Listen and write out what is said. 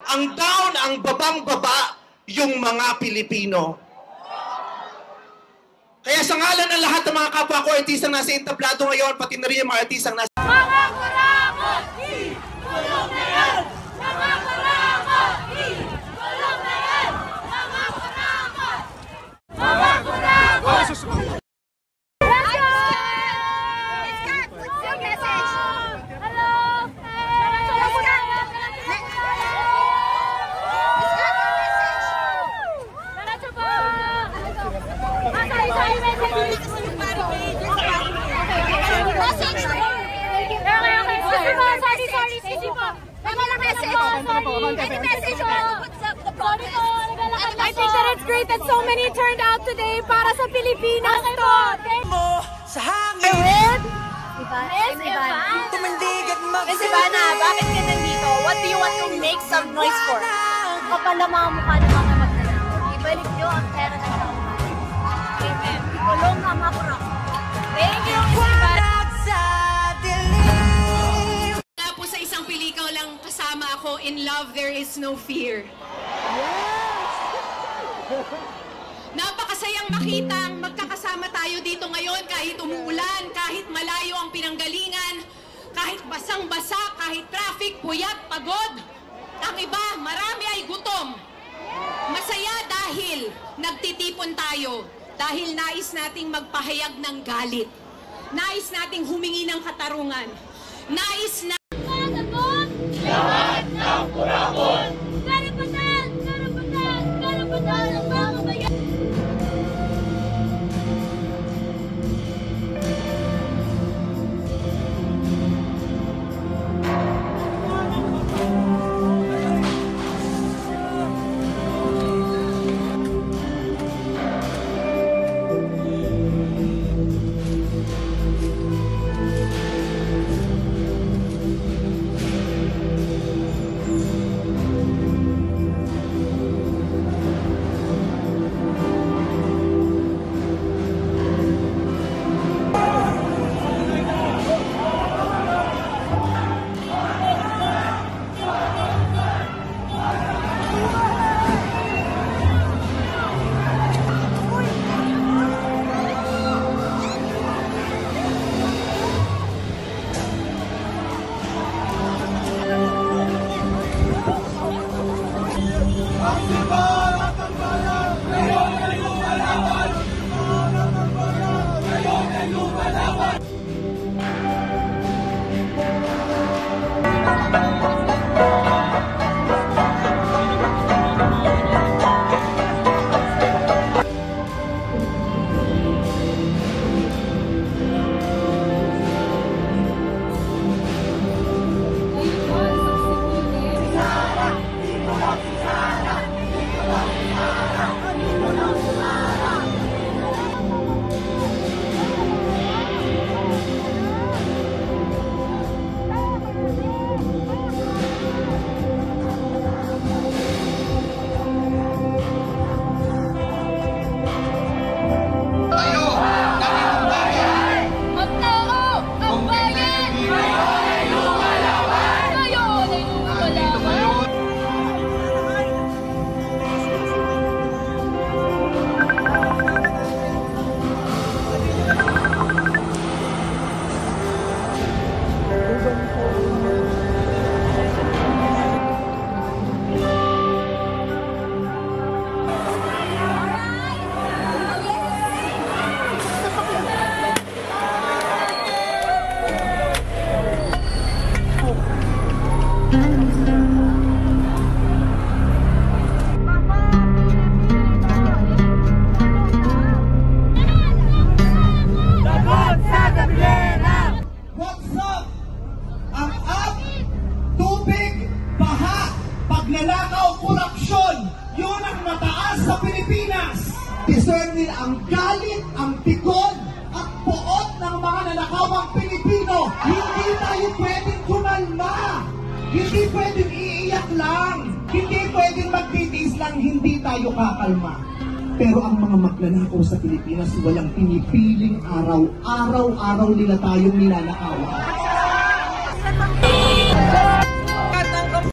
Ang down, ang babang-baba, yung mga Pilipino. Kaya sa ngalan ng lahat ng mga kapwa ko, artistang nasa entablado ngayon, pati na rin yung mga artistang nasa... Mga kurakot! Kulong na yan! Mga kurakot! Kulong na yan! Mga kurakot! Mga kurakot! I think that it's great that so many turned out today para sa Pilipinas to. Sa hangin. Miss Ivana. Miss Ivana, bakit ka nandito? What do you want to make some noise for? Kapal na mga mukha ng mga magnanakaw. Ibalik niyo ang pera ng tauhan. Amen. Kulong na mga kurakot. Thank you, Miss Ivana. Wala po sa isang pelikaw lang kasama ako, In Love, There Is No Fear. Napakasayang makita ang magkakasama tayo dito ngayon kahit umuulan, kahit malayo ang pinanggalingan, kahit basang-basa, kahit traffic, puyat, pagod. Ang iba, marami ay gutom. Masaya dahil nagtitipon tayo, dahil nais nating magpahayag ng galit. Nais nating humingi ng katarungan. Nais na... Lahat ng kurakot! Karapatan! Karapatan! Karapatan ng mga bayan! Deserve nila ang galit, ang tigon, at poot ng mga nanakawang Pilipino. Hindi tayo pwedeng kumalma. Hindi pwedeng iiyak lang. Hindi pwedeng magtitiis lang, hindi tayo kakalma. Pero ang mga magnanakaw sa Pilipinas, walang pinipiling araw. Araw-araw nila tayong ninanakawan.